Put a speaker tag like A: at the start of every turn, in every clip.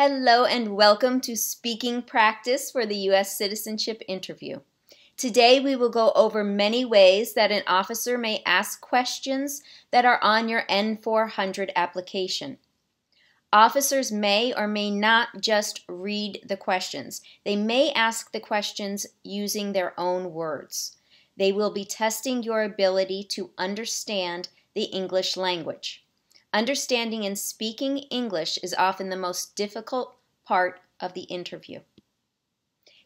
A: Hello and welcome to speaking practice for the U.S. citizenship interview. Today we will go over many ways that an officer may ask questions that are on your N-400 application. Officers may or may not just read the questions. They may ask the questions using their own words. They will be testing your ability to understand the English language. Understanding and speaking English is often the most difficult part of the interview.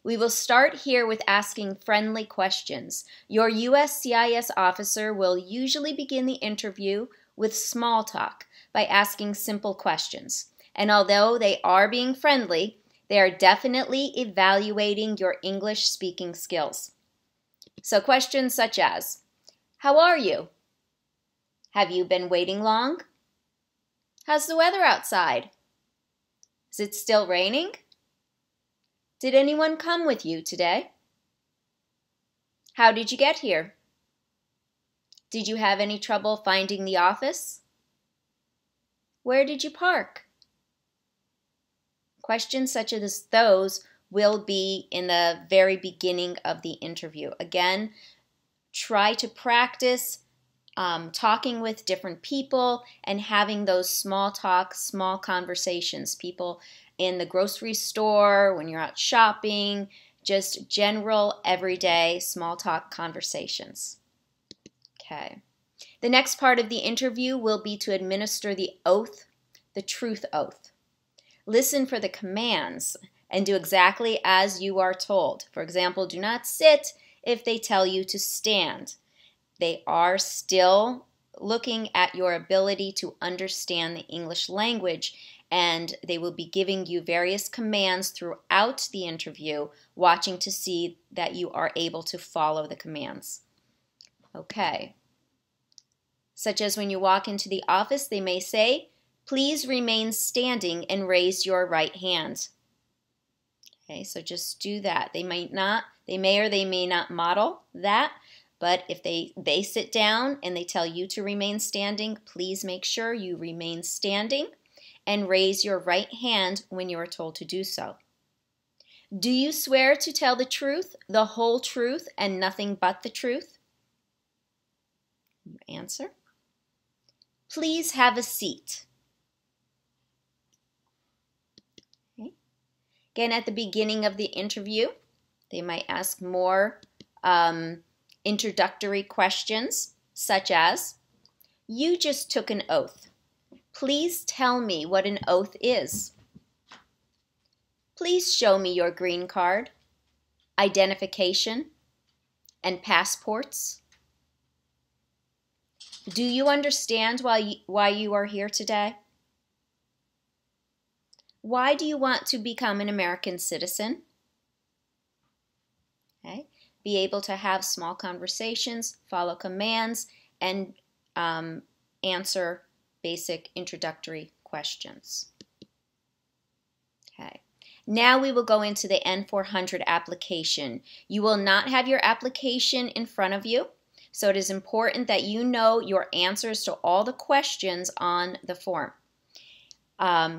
A: We will start here with asking friendly questions. Your USCIS officer will usually begin the interview with small talk by asking simple questions. And although they are being friendly, they are definitely evaluating your English speaking skills. So questions such as, how are you? Have you been waiting long? How's the weather outside? Is it still raining? Did anyone come with you today? How did you get here? Did you have any trouble finding the office? Where did you park? Questions such as those will be in the very beginning of the interview. Again, try to practice talking with different people and having those small talk, small conversations. People in the grocery store, when you're out shopping, just general, everyday, small talk conversations. Okay. The next part of the interview will be to administer the oath, the truth oath. Listen for the commands and do exactly as you are told. For example, do not sit if they tell you to stand. They are still looking at your ability to understand the English language, and they will be giving you various commands throughout the interview, watching to see that you are able to follow the commands. Okay. Such as when you walk into the office, they may say, please remain standing and raise your right hand. Okay, so just do that. They may or they may not model that. But if they sit down and they tell you to remain standing, please make sure you remain standing and raise your right hand when you are told to do so. Do you swear to tell the truth, the whole truth, and nothing but the truth? Answer. Please have a seat. Okay. Again, at the beginning of the interview, they might ask more introductory questions, such as, you just took an oath. Please tell me what an oath is. Please show me your green card, identification, and passports. Do you understand why you are here today? Why do you want to become an American citizen? Okay. Be able to have small conversations, follow commands, and answer basic introductory questions. Okay. Now we will go into the N-400 application. You will not have your application in front of you, so it is important that you know your answers to all the questions on the form.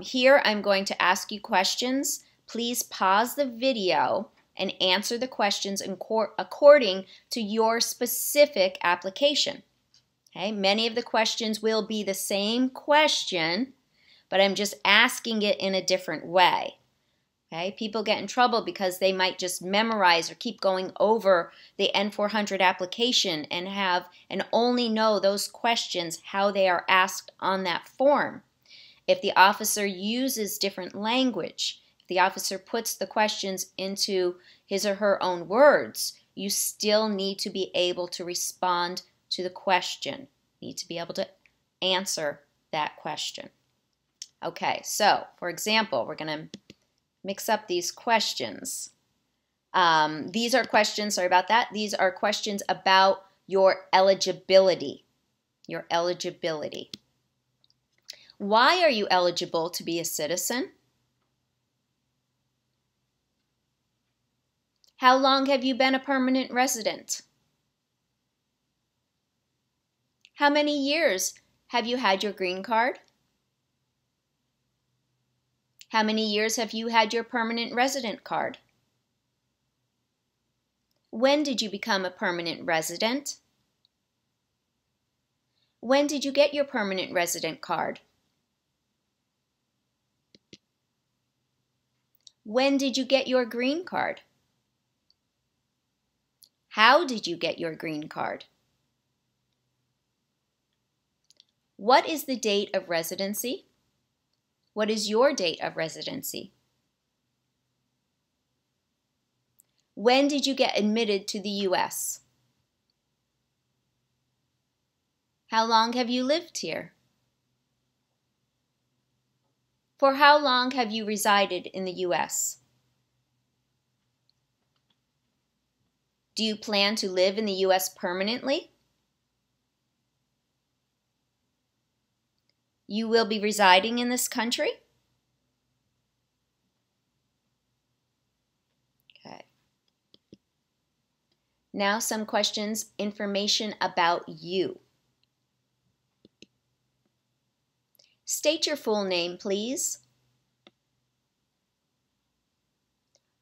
A: Here I'm going to ask you questions. Please pause the video and answer the questions according to your specific application. Okay? Many of the questions will be the same question, but I'm just asking it in a different way. Okay? People get in trouble because they might just memorize or keep going over the N-400 application and only know those questions, how they are asked on that form. If the officer uses different language, the officer puts the questions into his or her own words, you still need to be able to respond to the question. You need to be able to answer that question. Okay, so for example, we're going to mix up these questions. These are questions, sorry about that, these are questions about your eligibility. Your eligibility. Why are you eligible to be a citizen? How long have you been a permanent resident? How many years have you had your green card? How many years have you had your permanent resident card? When did you become a permanent resident? When did you get your permanent resident card? When did you get your green card? How did you get your green card? What is the date of residency? What is your date of residency? When did you get admitted to the U.S.? How long have you lived here? For how long have you resided in the U.S.? Do you plan to live in the U.S. permanently? You will be residing in this country? Okay. Now some questions, information about you. State your full name, please.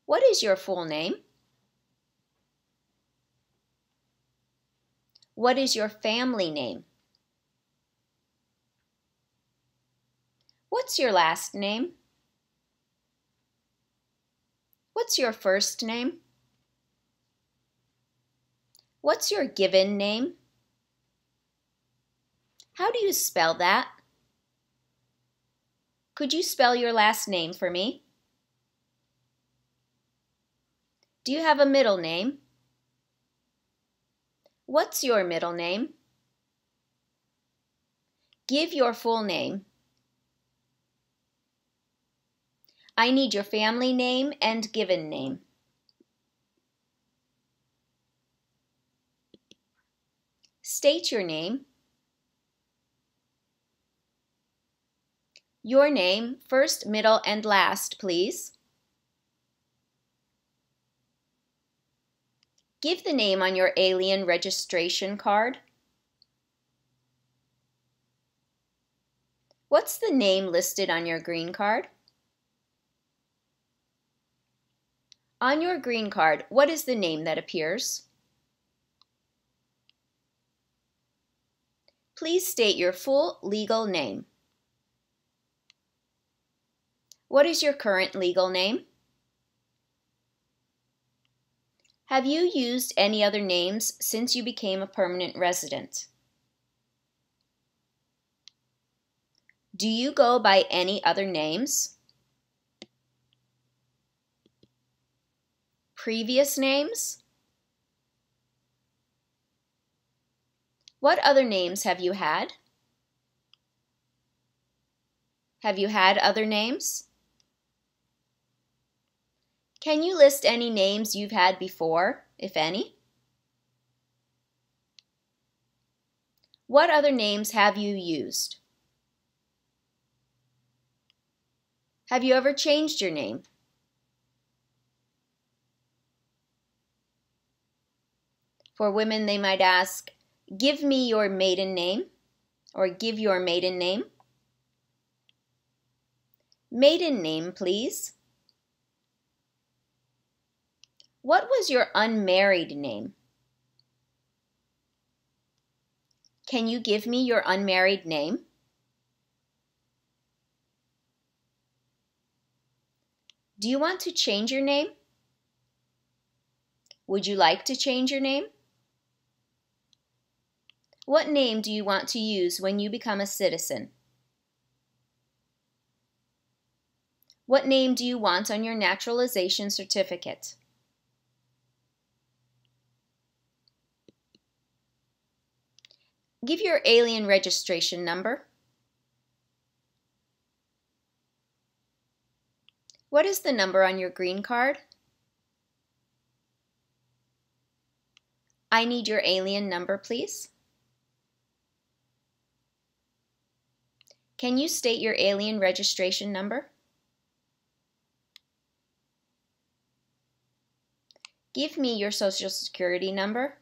A: What is your full name? What is your family name? What's your last name? What's your first name? What's your given name? How do you spell that? Could you spell your last name for me? Do you have a middle name? What's your middle name? Give your full name. I need your family name and given name. State your name. Your name, first, middle, and last, please. Give the name on your alien registration card. What's the name listed on your green card? On your green card, what is the name that appears? Please state your full legal name. What is your current legal name? Have you used any other names since you became a permanent resident? Do you go by any other names? Previous names? What other names have you had? Have you had other names? Can you list any names you've had before, if any? What other names have you used? Have you ever changed your name? For women, they might ask, give me your maiden name, or give your maiden name. Maiden name, please. What was your unmarried name? Can you give me your unmarried name? Do you want to change your name? Would you like to change your name? What name do you want to use when you become a citizen? What name do you want on your naturalization certificate? Give your alien registration number. What is the number on your green card? I need your alien number, please. Can you state your alien registration number? Give me your Social Security number.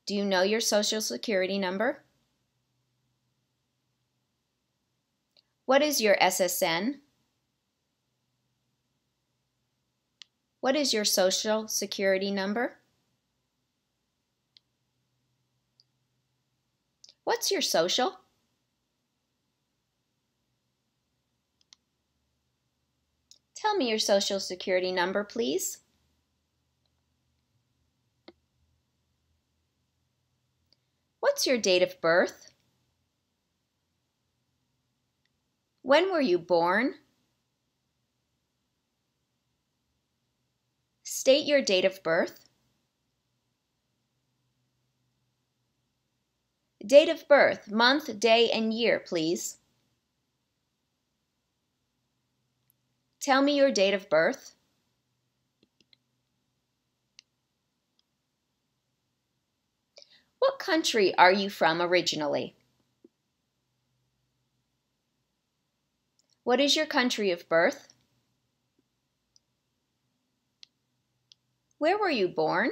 A: Do you know your Social Security number? What is your SSN? What is your social security number? What's your social? Tell me your social security number, please. What's your date of birth? When were you born? State your date of birth. Date of birth, month, day, and year, please. Tell me your date of birth. What country are you from originally? What is your country of birth? Where were you born?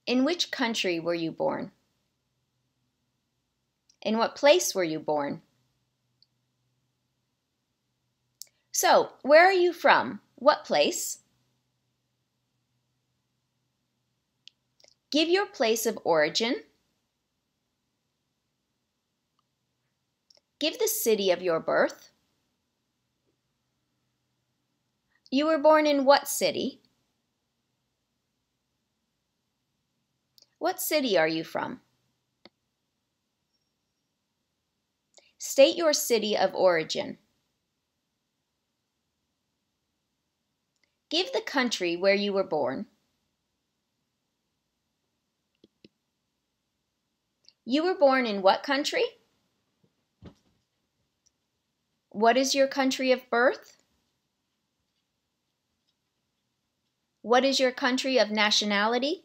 A: In which country were you born? In what place were you born? So, where are you from? What place? Give your place of origin. Give the city of your birth. You were born in what city? What city are you from? State your city of origin. Give the country where you were born. You were born in what country? What is your country of birth? What is your country of nationality?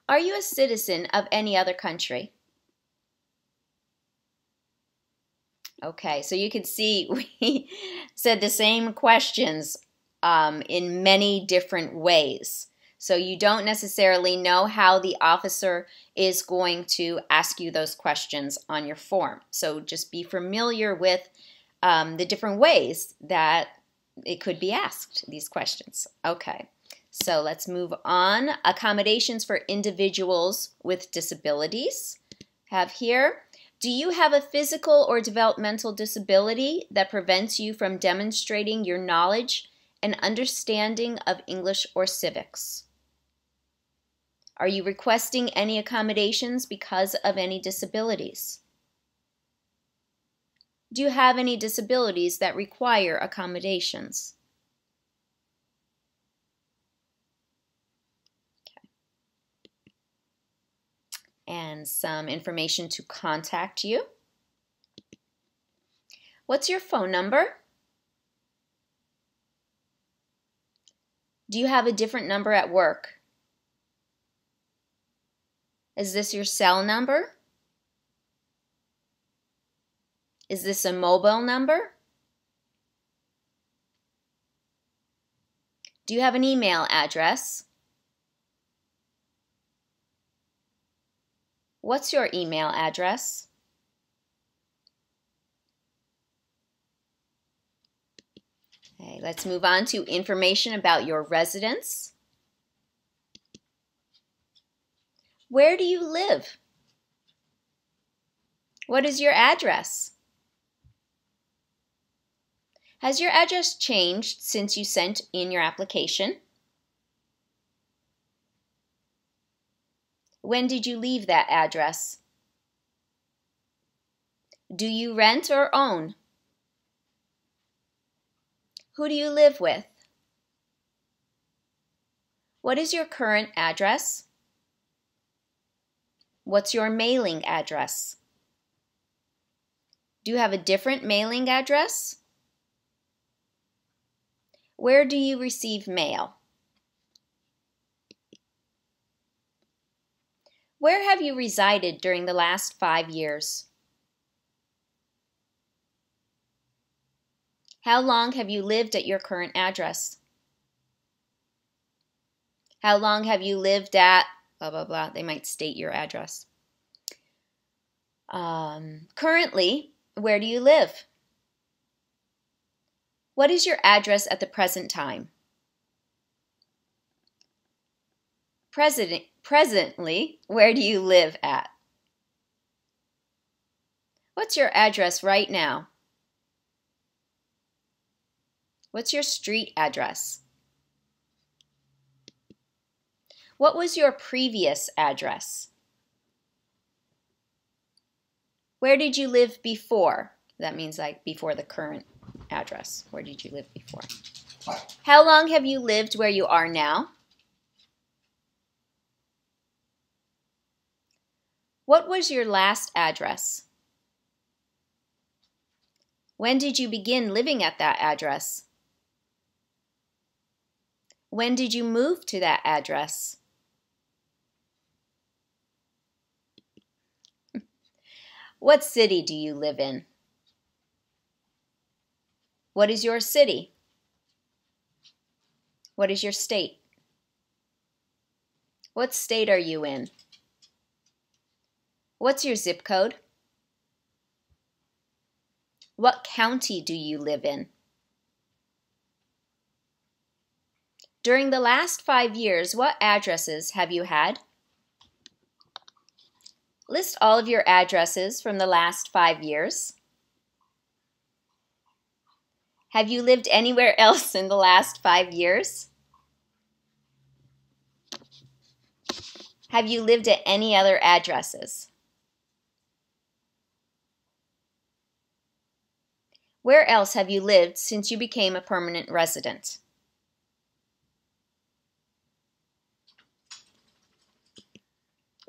A: Are you a citizen of any other country? Okay, so you can see we said the same questions in many different ways. So you don't necessarily know how the officer is going to ask you those questions on your form. So just be familiar with the different ways that it could be asked, these questions. Okay, so let's move on. Accommodations for individuals with disabilities. Have here. Do you have a physical or developmental disability that prevents you from demonstrating your knowledge and understanding of English or civics? Are you requesting any accommodations because of any disabilities? Do you have any disabilities that require accommodations? Okay. And some information to contact you. What's your phone number? Do you have a different number at work? Is this your cell number? Is this a mobile number? Do you have an email address? What's your email address? Okay, let's move on to information about your residence. Where do you live? What is your address? Has your address changed since you sent in your application? When did you leave that address? Do you rent or own? Who do you live with? What is your current address? What's your mailing address? Do you have a different mailing address? Where do you receive mail? Where have you resided during the last 5 years? How long have you lived at your current address? How long have you lived at blah, blah, blah. They might state your address. Currently, where do you live? What is your address at the present time? Presently, where do you live at? What's your address right now? What's your street address? What was your previous address? Where did you live before? That means like before the current address. Where did you live before? How long have you lived where you are now? What was your last address? When did you begin living at that address? When did you move to that address? What city do you live in? What is your city? What is your state? What state are you in? What's your zip code? What county do you live in? During the last 5 years, what addresses have you had? List all of your addresses from the last 5 years. Have you lived anywhere else in the last 5 years? Have you lived at any other addresses? Where else have you lived since you became a permanent resident?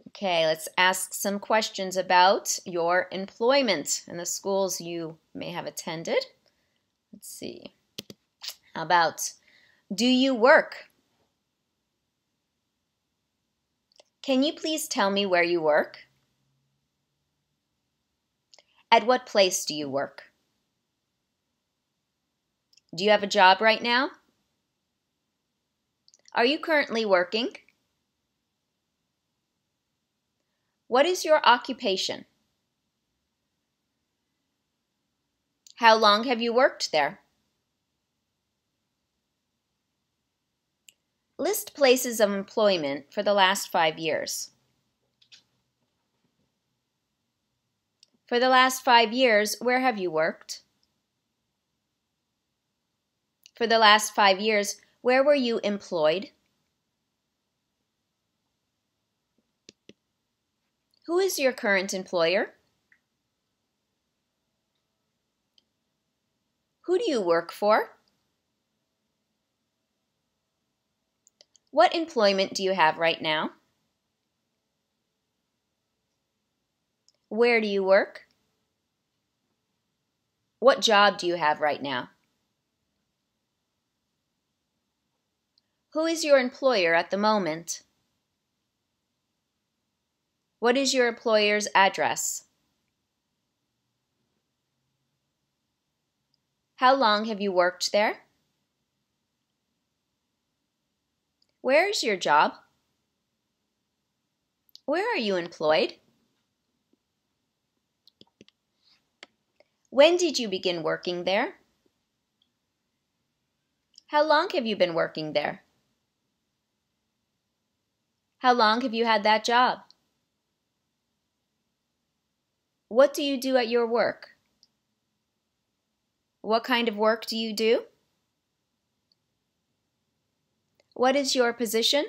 A: Okay, let's ask some questions about your employment and the schools you may have attended. Let's see. How about, do you work? Can you please tell me where you work? At what place do you work? Do you have a job right now? Are you currently working? What is your occupation? How long have you worked there? List places of employment for the last 5 years. For the last 5 years, where have you worked? For the last 5 years, where were you employed? Who is your current employer? Who do you work for? What employment do you have right now? Where do you work? What job do you have right now? Who is your employer at the moment? What is your employer's address? How long have you worked there? Where is your job? Where are you employed? When did you begin working there? How long have you been working there? How long have you had that job? What do you do at your work? What kind of work do you do? What is your position?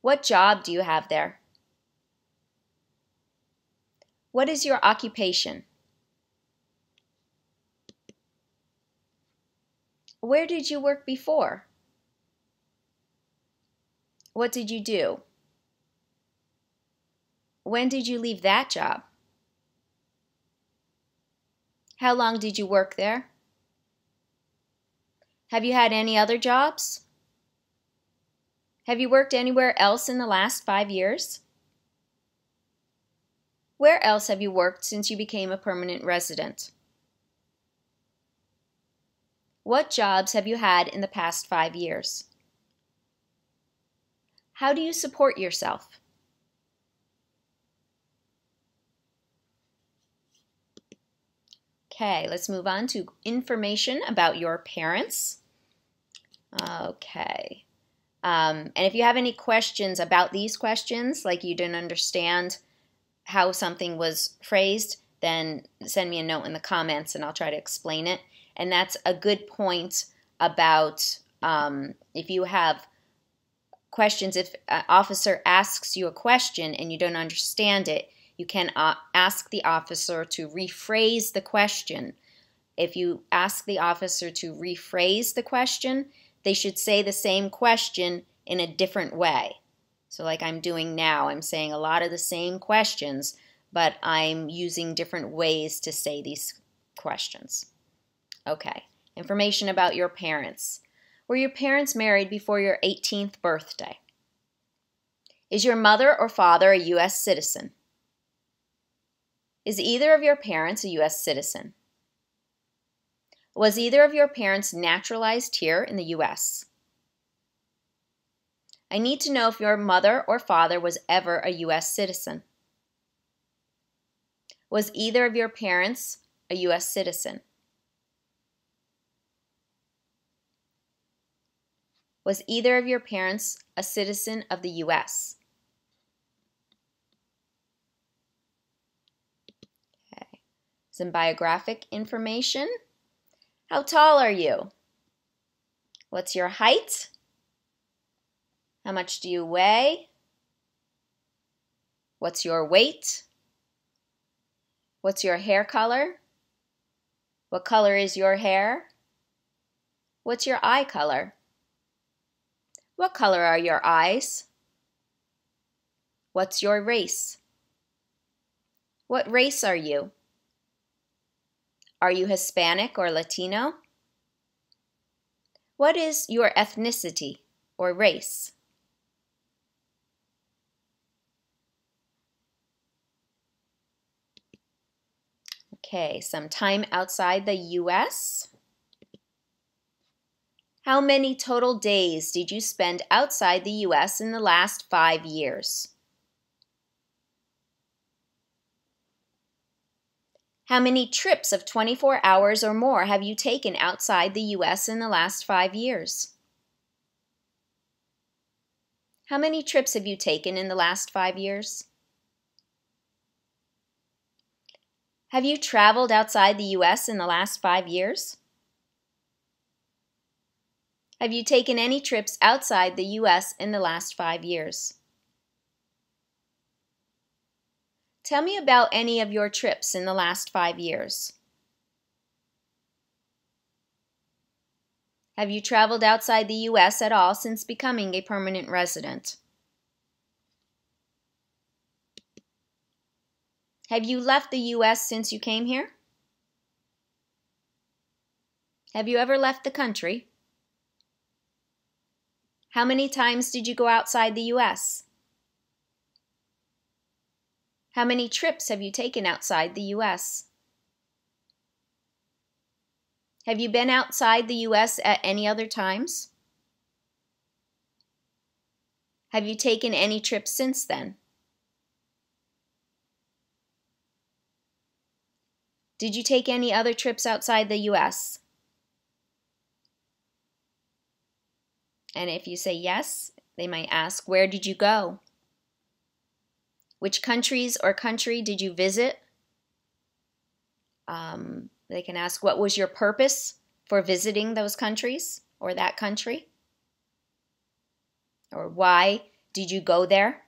A: What job do you have there? What is your occupation? Where did you work before? What did you do? When did you leave that job? How long did you work there? Have you had any other jobs? Have you worked anywhere else in the last 5 years? Where else have you worked since you became a permanent resident? What jobs have you had in the past 5 years? How do you support yourself? Okay, let's move on to information about your parents. Okay. And if you have any questions about these questions, like you didn't understand how something was phrased, then send me a note in the comments and I'll try to explain it. And that's a good point about if you have questions, if an officer asks you a question and you don't understand it, you can ask the officer to rephrase the question. If you ask the officer to rephrase the question, they should say the same question in a different way. So like I'm doing now, I'm saying a lot of the same questions, but I'm using different ways to say these questions. Okay, information about your parents. Were your parents married before your 18th birthday? Is your mother or father a U.S. citizen? Is either of your parents a U.S. citizen? Was either of your parents naturalized here in the U.S.? I need to know if your mother or father was ever a U.S. citizen. Was either of your parents a U.S. citizen? Was either of your parents a citizen of the U.S.? Okay. Some biographic information. How tall are you? What's your height? How much do you weigh? What's your weight? What's your hair color? What color is your hair? What's your eye color? What color are your eyes? What's your race? What race are you? Are you Hispanic or Latino? What is your ethnicity or race? Okay, some time outside the U.S. How many total days did you spend outside the U.S. in the last 5 years? How many trips of 24 hours or more have you taken outside the U.S. in the last 5 years? How many trips have you taken in the last 5 years? Have you traveled outside the U.S. in the last 5 years? Have you taken any trips outside the U.S. in the last 5 years? Tell me about any of your trips in the last 5 years. Have you traveled outside the U.S. at all since becoming a permanent resident? Have you left the U.S. since you came here? Have you ever left the country? How many times did you go outside the U.S.? How many trips have you taken outside the U.S.? Have you been outside the U.S. at any other times? Have you taken any trips since then? Did you take any other trips outside the U.S.? And if you say yes, they might ask, where did you go? Which countries or country did you visit? They can ask, what was your purpose for visiting those countries or that country? Or why did you go there?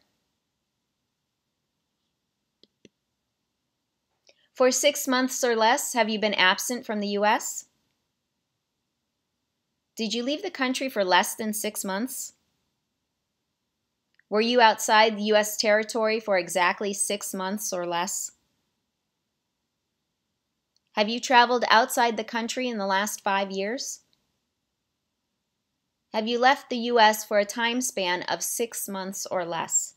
A: For 6 months or less, have you been absent from the U.S.? Did you leave the country for less than 6 months? Were you outside the U.S. territory for exactly 6 months or less? Have you traveled outside the country in the last 5 years? Have you left the U.S. for a time span of 6 months or less?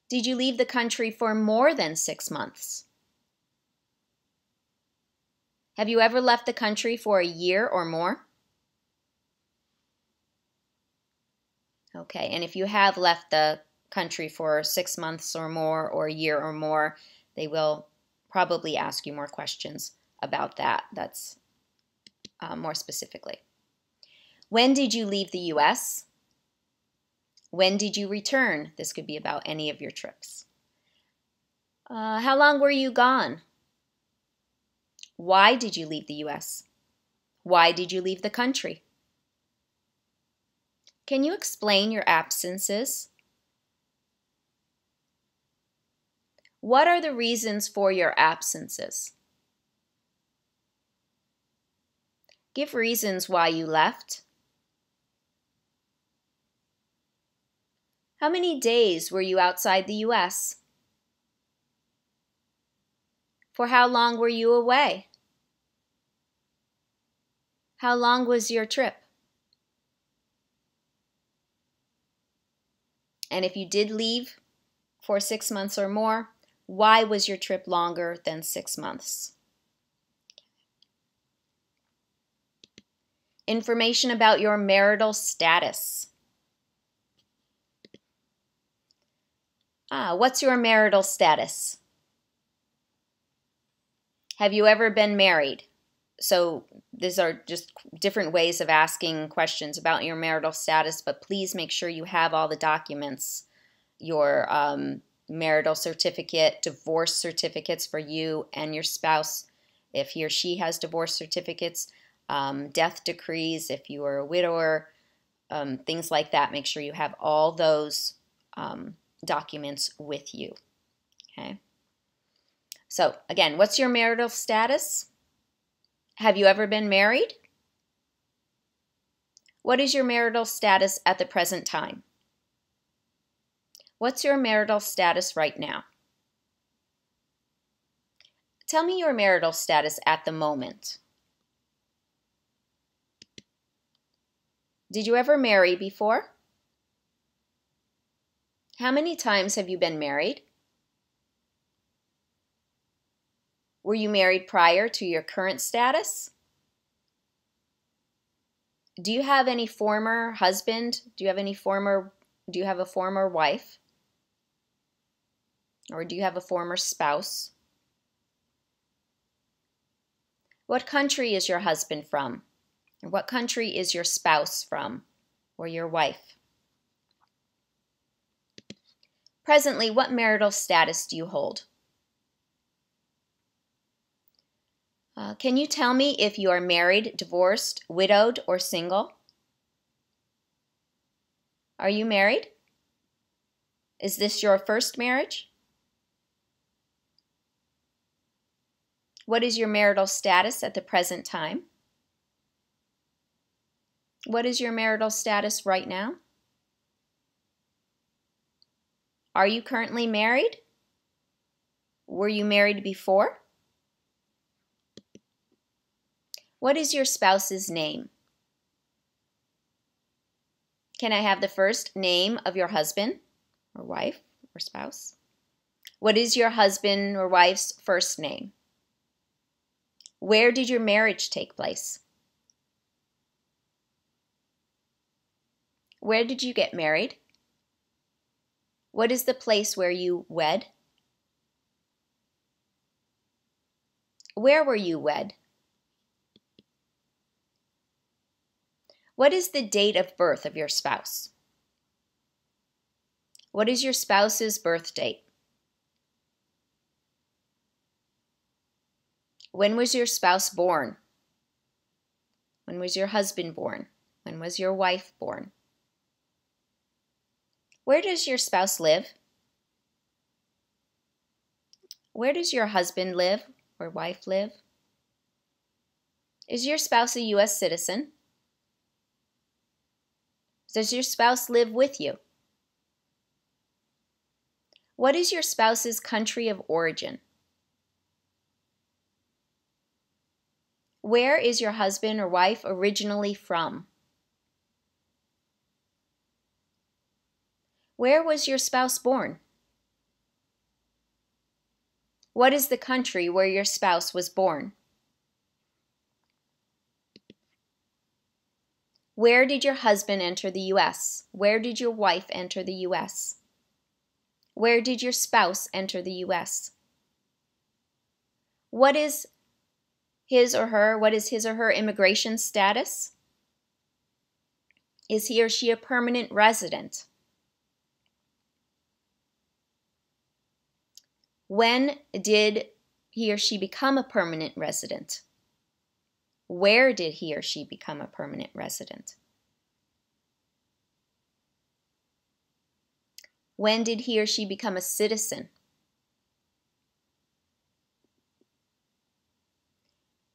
A: Did you leave the country for more than 6 months? Have you ever left the country for a year or more? Okay, and if you have left the country for 6 months or more or a year or more, they will probably ask you more questions about that. That's more specifically. When did you leave the U.S.? When did you return? This could be about any of your trips. How long were you gone? Why did you leave the U.S.? Why did you leave the country? Can you explain your absences? What are the reasons for your absences? Give reasons why you left. How many days were you outside the U.S.? For how long were you away? How long was your trip? And if you did leave for 6 months or more, why was your trip longer than 6 months? Information about your marital status. What's your marital status? Have you ever been married? So these are just different ways of asking questions about your marital status, but please make sure you have all the documents, your marital certificate, divorce certificates for you and your spouse, if he or she has divorce certificates, death decrees, if you are a widower, things like that. Make sure you have all those documents with you. Okay. So again, what's your marital status? Have you ever been married? What is your marital status at the present time? What's your marital status right now? Tell me your marital status at the moment. Did you ever marry before? How many times have you been married? Were you married prior to your current status? Do you have any former husband? Do you have a former wife? Or do you have a former spouse? What country is your husband from? Or what country is your spouse from? Or your wife? Presently, what marital status do you hold? Can you tell me if you are married, divorced, widowed, or single? Are you married? Is this your first marriage? What is your marital status at the present time? What is your marital status right now? Are you currently married? Were you married before? What is your spouse's name? Can I have the first name of your husband or wife or spouse? What is your husband or wife's first name? Where did your marriage take place? Where did you get married? What is the place where you wed? Where were you wed? What is the date of birth of your spouse? What is your spouse's birth date? When was your spouse born? When was your husband born? When was your wife born? Where does your spouse live? Where does your husband live or wife live? Is your spouse a U.S. citizen? Does your spouse live with you? What is your spouse's country of origin? Where is your husband or wife originally from? Where was your spouse born? What is the country where your spouse was born? Where did your husband enter the U.S.? Where did your wife enter the U.S.? Where did your spouse enter the U.S.? What is his or her immigration status? Is he or she a permanent resident? When did he or she become a permanent resident? Where did he or she become a permanent resident? When did he or she become a citizen?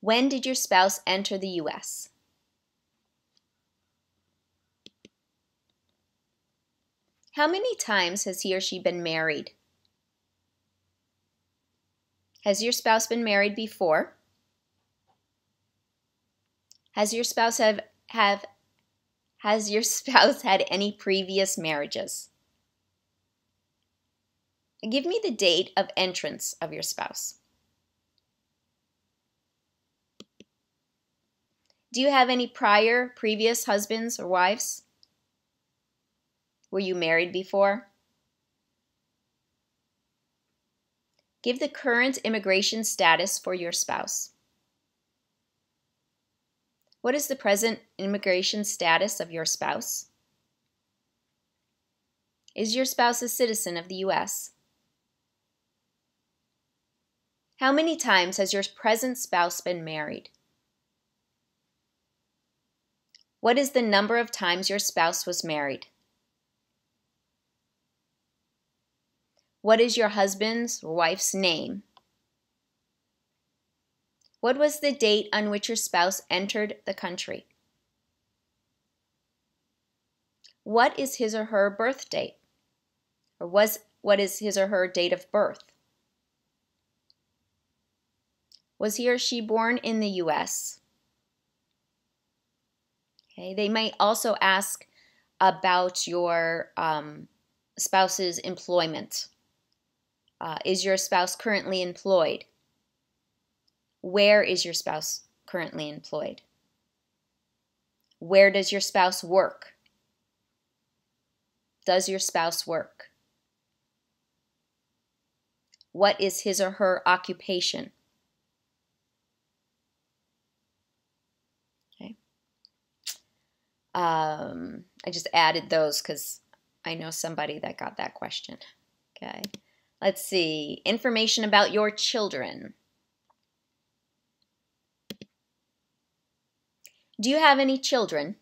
A: When did your spouse enter the U.S.? How many times has he or she been married? Has your spouse been married before? Has your spouse has your spouse had any previous marriages? Give me the date of entrance of your spouse. Do you have any previous husbands or wives? Were you married before? Give the current immigration status for your spouse. What is the present immigration status of your spouse? Is your spouse a citizen of the U.S.? How many times has your present spouse been married? What is the number of times your spouse was married? What is your husband's or wife's name? What was the date on which your spouse entered the country? What is his or her birth date? Or what is his or her date of birth? Was he or she born in the U.S.? Okay, they might also ask about your spouse's employment. Is your spouse currently employed? Where is your spouse currently employed? Where does your spouse work? Does your spouse work? What is his or her occupation? Okay. I just added those because I know somebody that got that question. Okay. Let's see. Information about your children. Do you have any children?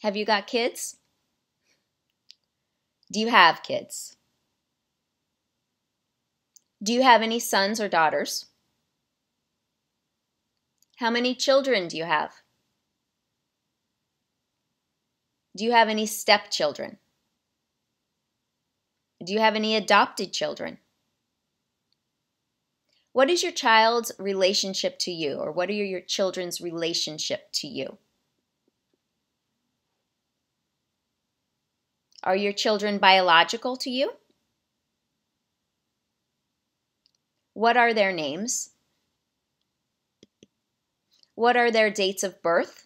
A: Have you got kids? Do you have kids? Do you have any sons or daughters? How many children do you have? Do you have any stepchildren? Do you have any adopted children? What is your child's relationship to you, or what are your children's relationship to you? Are your children biological to you? What are their names? What are their dates of birth?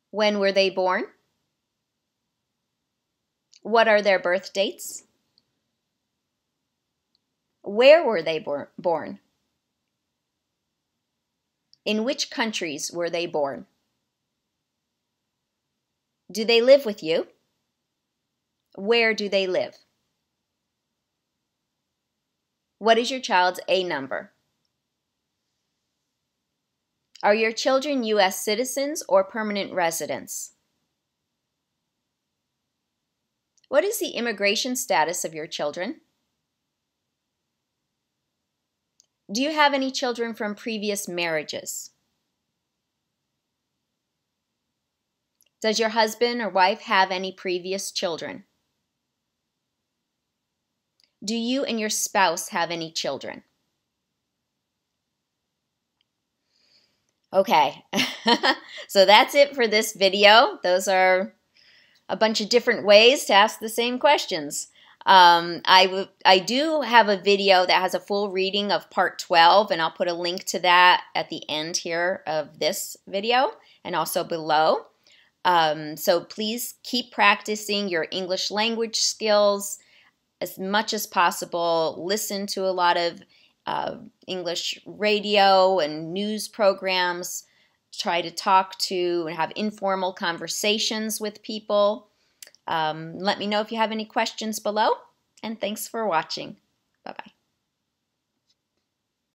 A: When were they born? What are their birth dates? Where were they born? In which countries were they born? Do they live with you? Where do they live? What is your child's A number? Are your children U.S. citizens or permanent residents? What is the immigration status of your children? Do you have any children from previous marriages? Does your husband or wife have any previous children? Do you and your spouse have any children? Okay, so that's it for this video. Those are a bunch of different ways to ask the same questions. I do have a video that has a full reading of part 12, and I'll put a link to that at the end here of this video and also below. So please keep practicing your English language skills. as much as possible. Listen to a lot of English radio and news programs. Try to talk to and have informal conversations with people. Let me know if you have any questions below, and thanks for watching. Bye-bye.